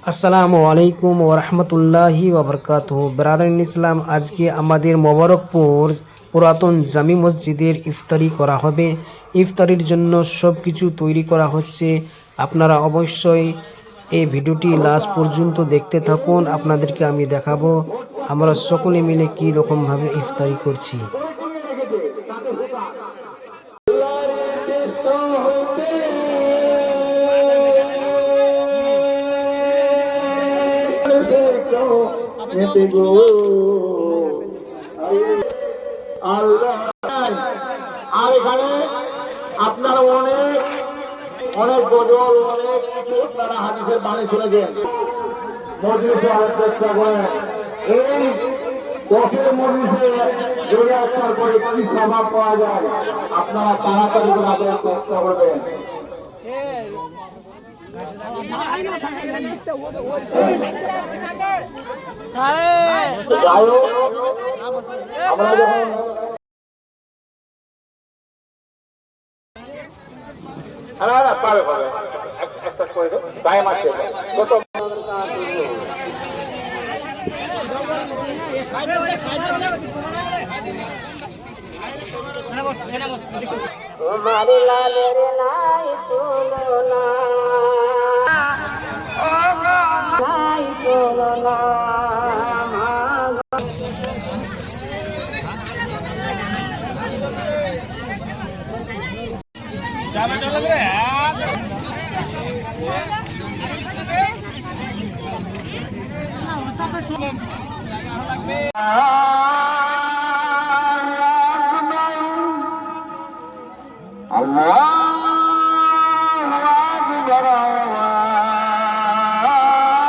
আসসালামু আলাইকুম ওরহমতুল্লাহি ওবরকাতুহু। ব্রাদারিন ইসলাম, আজকে আমাদের মোবারকপুর পুরাতন জামি মসজিদের ইফতারি করা হবে। ইফতারির জন্য সব কিছু তৈরি করা হচ্ছে। আপনারা অবশ্যই এই ভিডিওটি লাস্ট পর্যন্ত দেখতে থাকুন। আপনাদেরকে আমি দেখাবো আমরা সকলে মিলে কী রকমভাবে ইফতারি করছি। আর এখানে আপনারা অনেক অনেক গজল অনেক কিছু আপনারা হাদিসের বাণী শুনেছেন। মজলিসে অনেক চেষ্টা করেন এই দশের মজলিসে যদি একটার করে কি স্বভাব পাওয়া যায় আপনারা তাড়াতাড়ি করে আপনারা চেষ্টা করবেন। আমরা যখন পাবে পাবে একটা করে গায়ে মারছে তোমার লালের নাই তুলনা, নাই তুলনা। চলে